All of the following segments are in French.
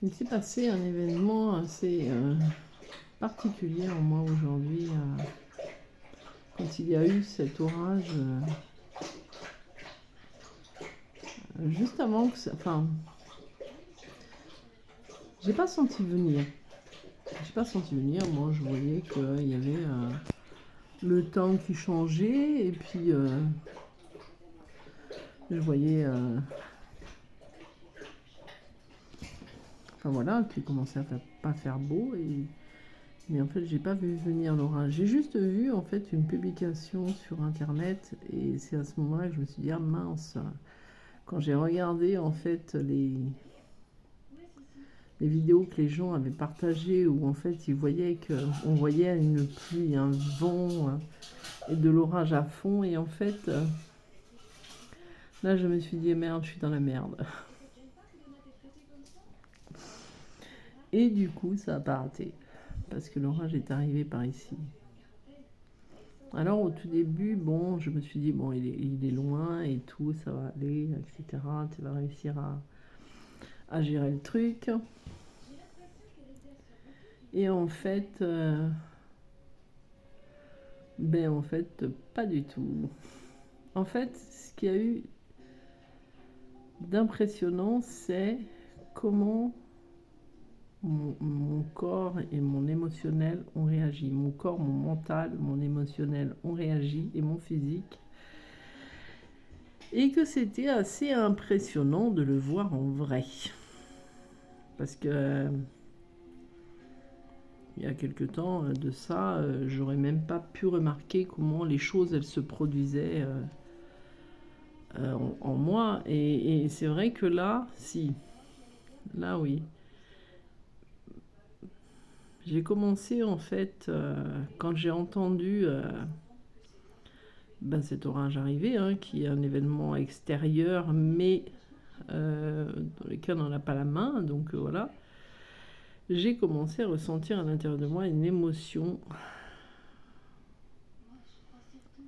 Il s'est passé un événement assez particulier en moi aujourd'hui, quand il y a eu cet orage, juste avant que ça... Enfin, j'ai pas senti venir. J'ai pas senti venir, moi je voyais qu'il y avait le temps qui changeait, et puis je voyais... Enfin voilà, qu'il commençait à pas faire beau, mais en fait j'ai pas vu venir l'orage. J'ai juste vu en fait une publication sur internet, et c'est à ce moment-là que je me suis dit ah mince, quand j'ai regardé en fait les vidéos que les gens avaient partagées, où en fait ils voyaient qu'on voyait une pluie, un vent et de l'orage à fond, et en fait là je me suis dit merde, je suis dans la merde. Et du coup ça a pas raté, parce que l'orage est arrivé par ici. Alors au tout début, bon, je me suis dit, bon, il est loin et tout, ça va aller, etc. Tu vas réussir à gérer le truc. Et en fait, pas du tout. En fait, ce qu'il y a eu d'impressionnant, c'est comment mon corps et mon émotionnel ont réagi. Mon corps, mon mental, mon émotionnel ont réagi, et mon physique. Et que c'était assez impressionnant de le voir en vrai. Parce que il y a quelque temps de ça, j'aurais même pas pu remarquer comment les choses elles se produisaient en moi. Et c'est vrai que là, si, là oui. J'ai commencé en fait, quand j'ai entendu cet orage arriver, qui est un événement extérieur, mais dans lequel on n'a pas la main, donc voilà. J'ai commencé à ressentir à l'intérieur de moi une émotion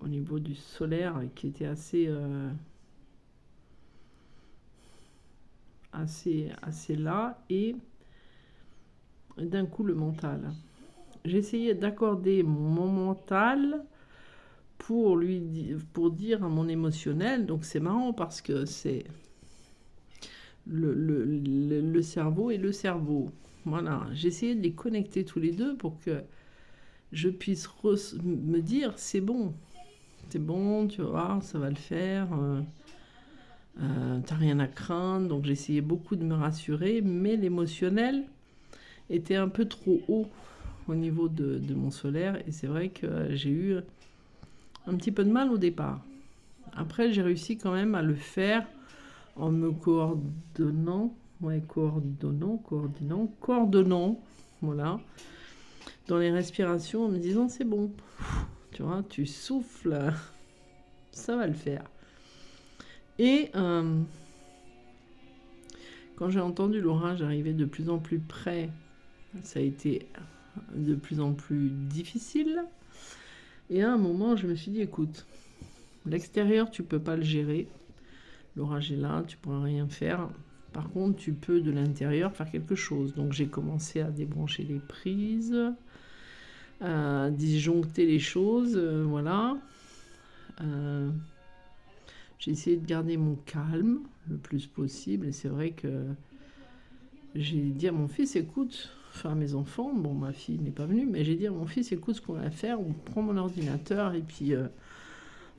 au niveau du solaire qui était assez là, et d'un coup le mental. J'essayais d'accorder mon mental pour dire à mon émotionnel. Donc c'est marrant parce que c'est le cerveau et le cerveau. Voilà, j'essayais de les connecter tous les deux pour que je puisse me dire c'est bon, tu vois, ça va le faire, t'as rien à craindre. Donc j'essayais beaucoup de me rassurer, mais l'émotionnel était un peu trop haut au niveau de mon solaire, et c'est vrai que j'ai eu un petit peu de mal au départ. Après j'ai réussi quand même à le faire en me coordonnant, voilà, dans les respirations, en me disant c'est bon, tu vois, tu souffles, ça va le faire. Et quand j'ai entendu l'orage arriver de plus en plus près, ça a été de plus en plus difficile. Et à un moment, je me suis dit, écoute, l'extérieur, tu peux pas le gérer. L'orage est là, tu pourras rien faire. Par contre, tu peux de l'intérieur faire quelque chose. Donc j'ai commencé à débrancher les prises, à disjoncter les choses, voilà. J'ai essayé de garder mon calme le plus possible, et c'est vrai que j'ai dit à mon fils, écoute, enfin à mes enfants, bon ma fille n'est pas venue, mais j'ai dit à mon fils, écoute ce qu'on va faire, on prend mon ordinateur et puis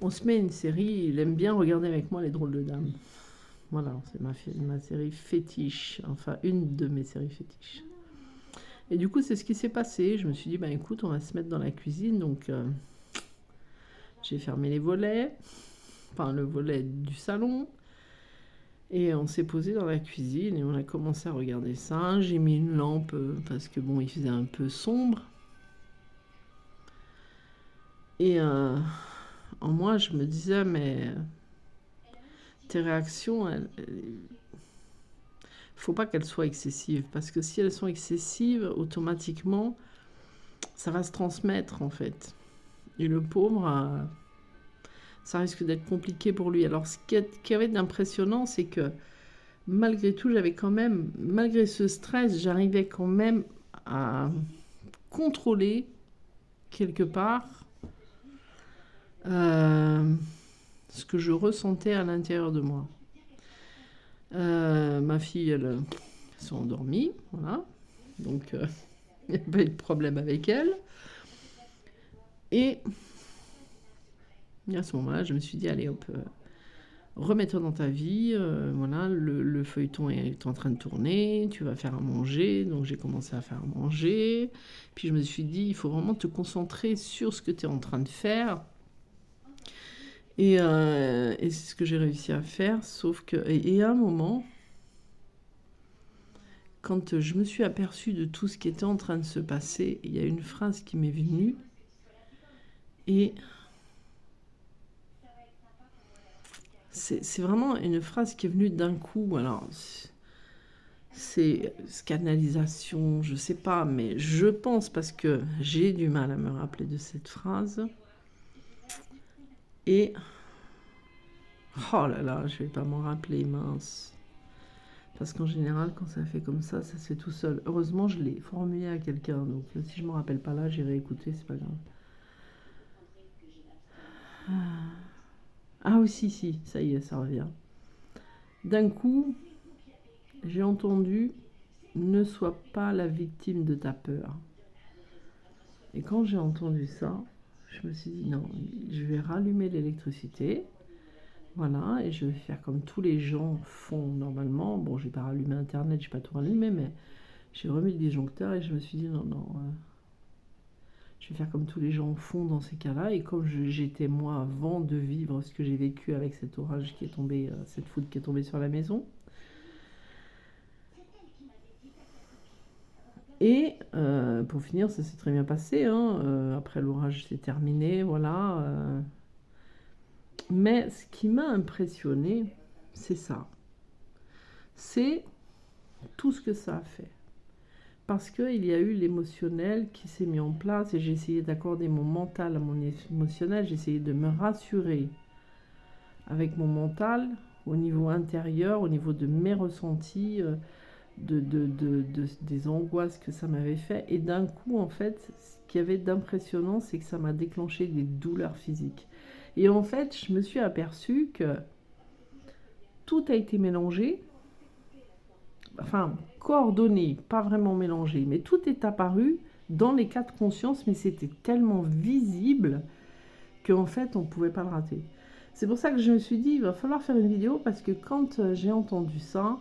on se met une série. Il aime bien regarder avec moi Les Drôles de Dames. Voilà, c'est ma série fétiche, enfin une de mes séries fétiches. Et du coup c'est ce qui s'est passé. Je me suis dit, écoute, on va se mettre dans la cuisine. Donc j'ai fermé les volets, enfin le volet du salon, et on s'est posé dans la cuisine et on a commencé à regarder ça. J'ai mis une lampe parce que bon, il faisait un peu sombre. Et en moi, je me disais, mais tes réactions, faut pas qu'elles soient excessives, parce que si elles sont excessives, automatiquement, ça va se transmettre en fait. Et le pauvre, ça risque d'être compliqué pour lui. Alors ce qui avait d'impressionnant, c'est que malgré tout, j'avais quand même, malgré ce stress, j'arrivais quand même à contrôler quelque part ce que je ressentais à l'intérieur de moi. Ma fille, elle s'est endormie, voilà. Donc, il n'y a pas eu de problème avec elle. Et à ce moment-là, je me suis dit, allez hop, remets-toi dans ta vie, voilà, le feuilleton est en train de tourner, tu vas faire à manger, donc j'ai commencé à faire à manger, puis je me suis dit, il faut vraiment te concentrer sur ce que tu es en train de faire, et c'est ce que j'ai réussi à faire, sauf que, et à un moment, quand je me suis aperçue de tout ce qui était en train de se passer, il y a une phrase qui m'est venue, et c'est vraiment une phrase qui est venue d'un coup. Alors, c'est canalisation, je sais pas, mais je pense, parce que j'ai du mal à me rappeler de cette phrase. Et oh là là, je vais pas m'en rappeler, mince. Parce qu'en général, quand ça fait comme ça se fait tout seul. Heureusement, je l'ai formulé à quelqu'un, donc si je me rappelle pas là, j'irai écouter, c'est pas grave. Ah oui, si, ça y est, ça revient. D'un coup, j'ai entendu « Ne sois pas la victime de ta peur ». Et quand j'ai entendu ça, je me suis dit non, je vais rallumer l'électricité, voilà, et je vais faire comme tous les gens font normalement. Bon, j'ai pas rallumé Internet, j'ai pas tout rallumé, mais j'ai remis le disjoncteur et je me suis dit non, je vais faire comme tous les gens font dans ces cas-là. Et comme j'étais moi avant de vivre ce que j'ai vécu avec cet orage qui est tombé, cette foudre qui est tombée sur la maison. Et pour finir, ça s'est très bien passé, hein. Après l'orage, c'est terminé, voilà. Mais ce qui m'a impressionné, c'est ça. C'est tout ce que ça a fait. Parce qu'il y a eu l'émotionnel qui s'est mis en place et j'ai essayé d'accorder mon mental à mon émotionnel. J'ai essayé de me rassurer avec mon mental au niveau intérieur, au niveau de mes ressentis, des angoisses que ça m'avait fait. Et d'un coup, en fait, ce qu'il y avait d'impressionnant, c'est que ça m'a déclenché des douleurs physiques. Et en fait, je me suis aperçue que tout a été mélangé, enfin coordonné, pas vraiment mélangé, mais tout est apparu dans les cas de conscience, mais c'était tellement visible qu'en fait, on ne pouvait pas le rater. C'est pour ça que je me suis dit, il va falloir faire une vidéo, parce que quand j'ai entendu ça,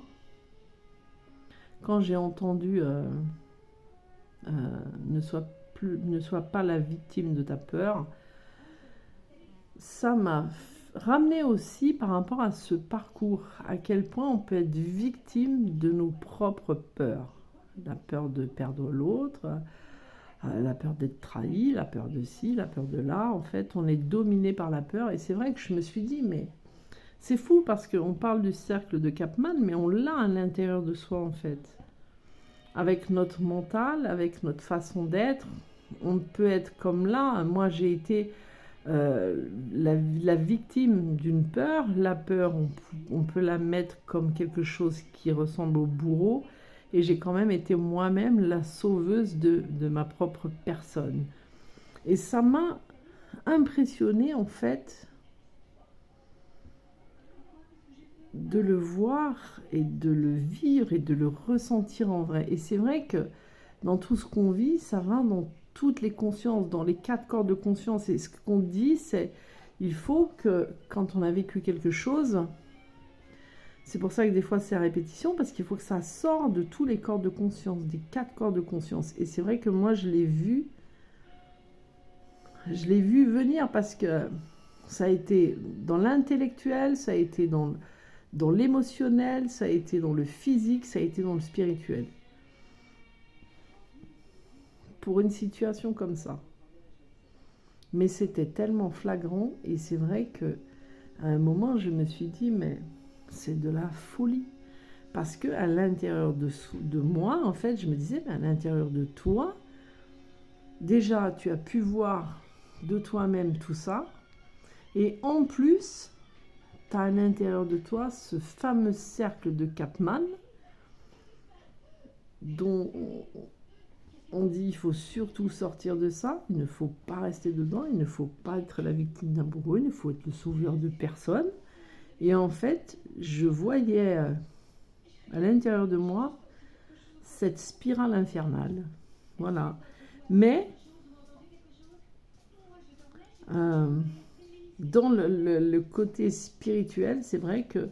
quand j'ai entendu ne sois pas la victime de ta peur, ça m'a ramené aussi par rapport à ce parcours, à quel point on peut être victime de nos propres peurs. La peur de perdre l'autre, la peur d'être trahi, la peur de ci, la peur de là. En fait, on est dominé par la peur. Et c'est vrai que je me suis dit, mais c'est fou parce qu'on parle du cercle de Kapman, mais on l'a à l'intérieur de soi en fait. Avec notre mental, avec notre façon d'être, on peut être comme là. Moi, j'ai été la victime d'une peur. La peur, on peut la mettre comme quelque chose qui ressemble au bourreau. Et j'ai quand même été moi-même la sauveuse de ma propre personne. Et ça m'a impressionnée en fait de le voir et de le vivre et de le ressentir en vrai. Et c'est vrai que dans tout ce qu'on vit, ça va dans toutes les consciences, dans les 4 corps de conscience. Et ce qu'on dit, c'est il faut que quand on a vécu quelque chose, c'est pour ça que des fois c'est à répétition, parce qu'il faut que ça sorte de tous les corps de conscience, des 4 corps de conscience. Et c'est vrai que moi je l'ai vu venir, parce que ça a été dans l'intellectuel, ça a été dans l'émotionnel, ça a été dans le physique, ça a été dans le spirituel. Pour une situation comme ça. Mais c'était tellement flagrant, et c'est vrai que à un moment je me suis dit, mais c'est de la folie. Parce que à l'intérieur de moi, en fait, je me disais, mais à l'intérieur de toi, déjà tu as pu voir de toi-même tout ça, et en plus, tu as à l'intérieur de toi ce fameux cercle de Capman dont on dit il faut surtout sortir de ça, il ne faut pas rester dedans, il ne faut pas être la victime d'un bourreau, il ne faut être le sauveur de personne. Et en fait, je voyais à l'intérieur de moi cette spirale infernale. Voilà. Mais dans le côté spirituel, c'est vrai que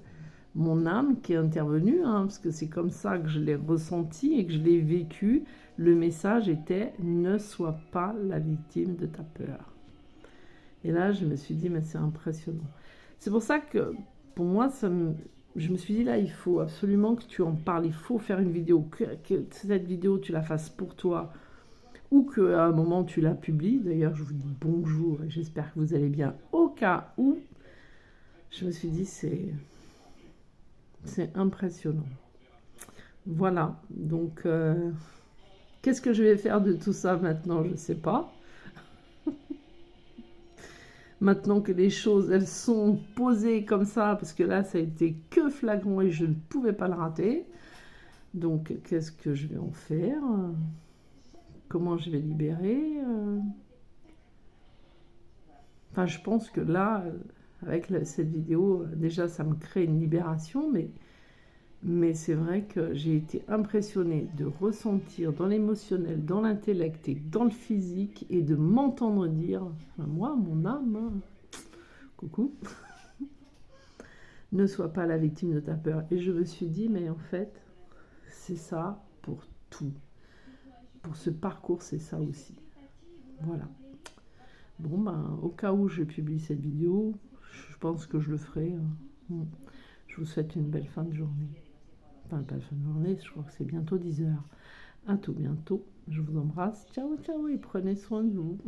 mon âme qui est intervenue, parce que c'est comme ça que je l'ai ressenti et que je l'ai vécu, le message était « Ne sois pas la victime de ta peur ». Et là, je me suis dit « Mais c'est impressionnant ». C'est pour ça que, pour moi, je me suis dit là, il faut absolument que tu en parles, il faut faire une vidéo, que cette vidéo, tu la fasses pour toi, ou qu'à un moment, tu la publies. D'ailleurs, je vous dis bonjour et j'espère que vous allez bien au cas où. Je me suis dit, c'est impressionnant. Voilà, donc, qu'est-ce que je vais faire de tout ça maintenant? Je ne sais pas. Maintenant que les choses, elles sont posées comme ça, parce que là, ça a été que flagrant et je ne pouvais pas le rater. Donc, qu'est-ce que je vais en faire? Comment je vais libérer? Enfin, je pense que là, avec cette vidéo, déjà, ça me crée une libération, mais c'est vrai que j'ai été impressionnée de ressentir dans l'émotionnel, dans l'intellect et dans le physique, et de m'entendre dire, enfin, moi, mon âme, coucou, ne sois pas la victime de ta peur. Et je me suis dit, mais en fait, c'est ça pour tout. Pour ce parcours, c'est ça aussi. Voilà. Bon, ben, au cas où je publie cette vidéo, je pense que je le ferai. Je vous souhaite une belle fin de journée. Enfin, pas fin de journée, je crois que c'est bientôt 10 h. À tout bientôt. Je vous embrasse. Ciao, ciao et prenez soin de vous.